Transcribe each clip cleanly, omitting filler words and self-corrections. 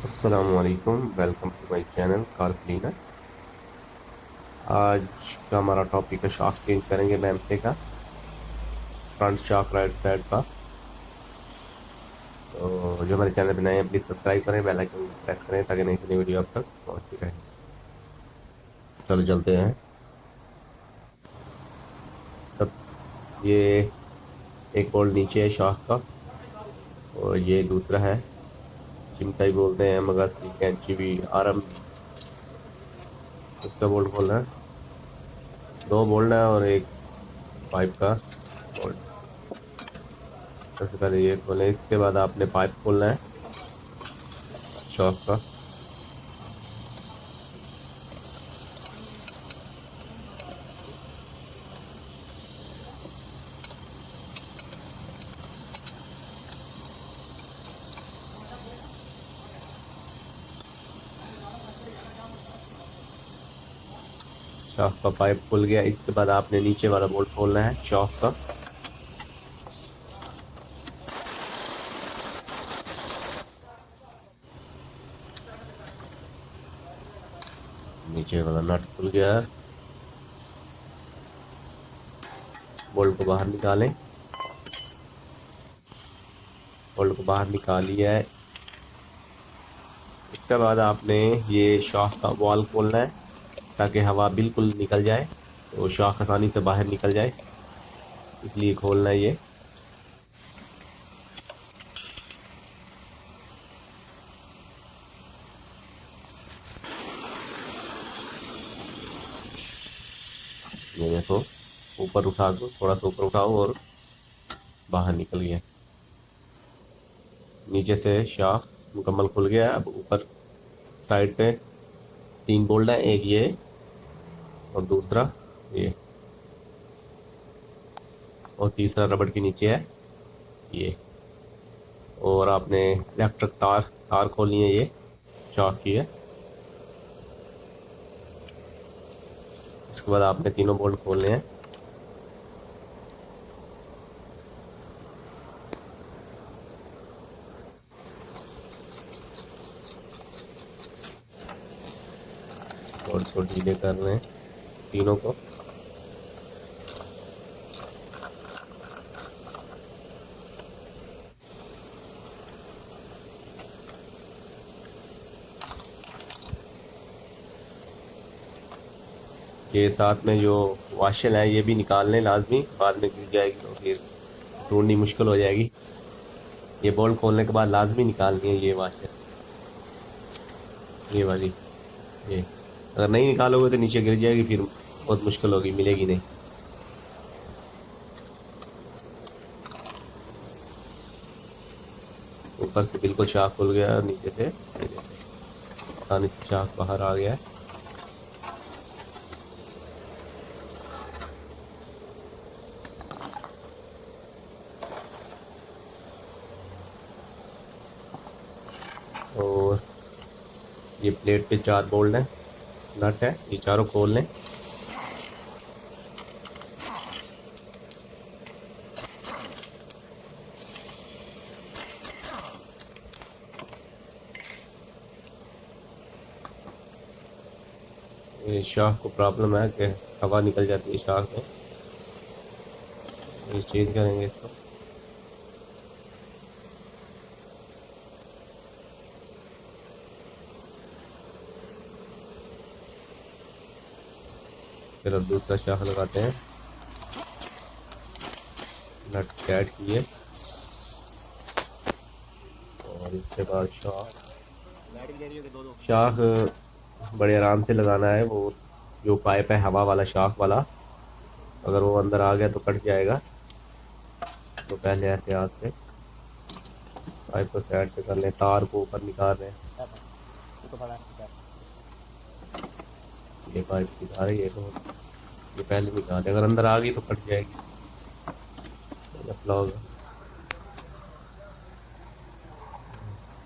अस्सलामुअलैकुम, welcome to my channel car cleaner. आज का हमारा टॉपिक है शॉक चेंज करेंगे बैंथले का, फ्रंट शॉक राइट साइड का। तो जो हमारे चैनल पे नए हैं प्लीज़ सब्सक्राइब करें, बेल आइकन प्रेस करें ताकि नई से नई वीडियो आप तक पहुंचती रहे। चलो चलते हैं। सब ये एक बोल्ट नीचे है शॉक का, और ये दूसरा है, चिमटा भी बोलते हैं, मगज भी, कैंची भी, आर्म भी। इसका बोल्ट खोलना है, दो बोल्ट है और एक पाइप का बोल्ट। सबसे पहले ये खोलें, इसके बाद आपने पाइप खोलना है शॉक का। शॉक का पाइप खुल गया। इसके बाद आपने नीचे वाला बोल्ट खोलना है शॉक का। नीचे वाला नट खुल गया, बोल्ट को बाहर निकालें। बोल्ट को बाहर निकाल लिया है। इसके बाद आपने ये शॉक का वॉल खोलना है ताकि हवा बिल्कुल निकल जाए, तो शॉक आसानी से बाहर निकल जाए, इसलिए खोलना है ये। ये देखो, ऊपर उठा दो, थोड़ा सा ऊपर उठाओ और बाहर निकल गया। नीचे से शॉक मुकम्मल खुल गया। अब ऊपर साइड पे तीन बोल्ट है, एक ये और दूसरा ये, और तीसरा रबड़ के नीचे है ये। और आपने इलेक्ट्रिक तार तार खोलनी है, ये शॉक की है। इसके बाद आपने तीनों बोल्ट खोलने हैं। बोल्ट को ढीले करने हैं तीनों को। ये साथ में जो वाशल है ये भी निकाल लें लाजमी, बाद में गिर जाएगी तो फिर ढूंढनी मुश्किल हो जाएगी। ये बोल्ट खोलने के बाद लाजमी निकालनी है ये वाशल, ये वाली। ये अगर नहीं निकालोगे तो नीचे गिर जाएगी, फिर बहुत मुश्किल होगी, मिलेगी नहीं। ऊपर से बिल्कुल शाख खुल गया और नीचे से आसानी से शाख बाहर आ गया है। और ये प्लेट पे चार बोल्ट हैं, नट है, ये चारों खोल लें। ये शाख को प्रॉब्लम है कि हवा निकल जाती है शाख में, ये चेंज करेंगे इसको। फिर अब दूसरा शाख लगाते हैं, नट टाइट किए, और इसके बाद शाख शाख बड़े आराम से लगाना है। वो जो पाइप है हवा वाला, शाख वाला, अगर वो अंदर आ गया तो कट जाएगा, तो पहले एहतियात से पाइप को साइड पे कर लें। तार को ऊपर निकाल रहे हैं, ये पाइप की तार है, ये पहले निकाल दें, अगर अंदर आ गई तो कट जाएगी, तो मसला होगा।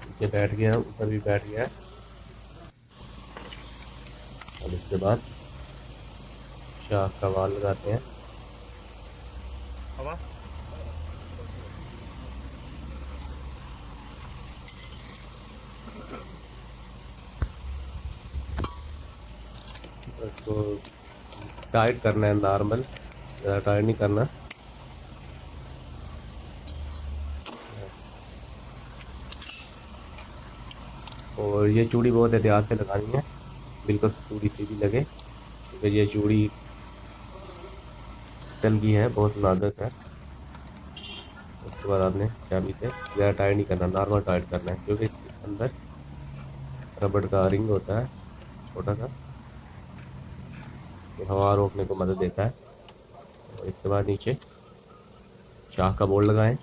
नीचे बैठ गया, ऊपर भी बैठ गया है। और इसके बाद शाख का वाल लगाते हैं। इसको टाइट करना है नॉर्मल, ज़्यादा टाइट नहीं करना। और ये चूड़ी बहुत एहतियात से लगानी है, बिल्कुल चूड़ी सीधी लगे, क्योंकि ये चूड़ी तल की है, बहुत नाजुक है। उसके बाद आपने चाबी से ज़्यादा टाइट नहीं करना, नॉर्मल टाइट करना है, क्योंकि इसके अंदर रबड़ का रिंग होता है छोटा सा, जो हवा रोकने को मदद देता है। और इसके बाद नीचे शाह का बोर्ड लगाएं।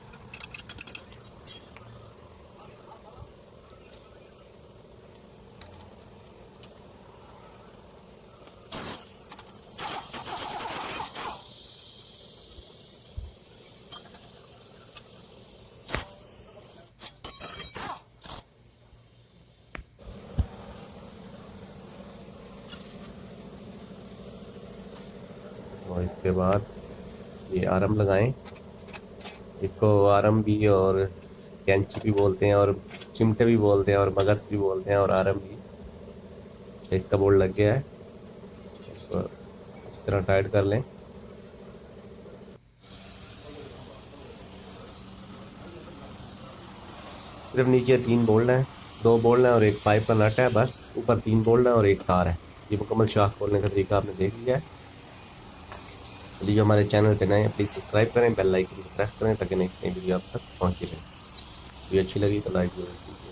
और इसके बाद ये आरम लगाएं। इसको आरम भी और कैंची भी बोलते हैं, और चिमटे भी बोलते हैं, और मगज़ भी बोलते हैं, और आरम भी। तो इसका बोर्ड लग गया है, इसको इस तरह टाइट कर लें। सिर्फ नीचे 3 बोल्ट हैं, 2 बोल्ट हैं और एक पाइप का नट है, बस ऊपर 3 बोल्ट हैं और एक तार है। ये मुकम्मल शाख खोलने का तरीका आपने देख लिया है। चलिए, जो हमारे चैनल पे नए हैं प्लीज़ सब्सक्राइब करें, बेल आइकन को प्रेस करें ताकि नेक्स्ट नई वीडियो आप तक पहुँचती रहे। वीडियो अच्छी लगी तो लाइक जरूर कीजिए।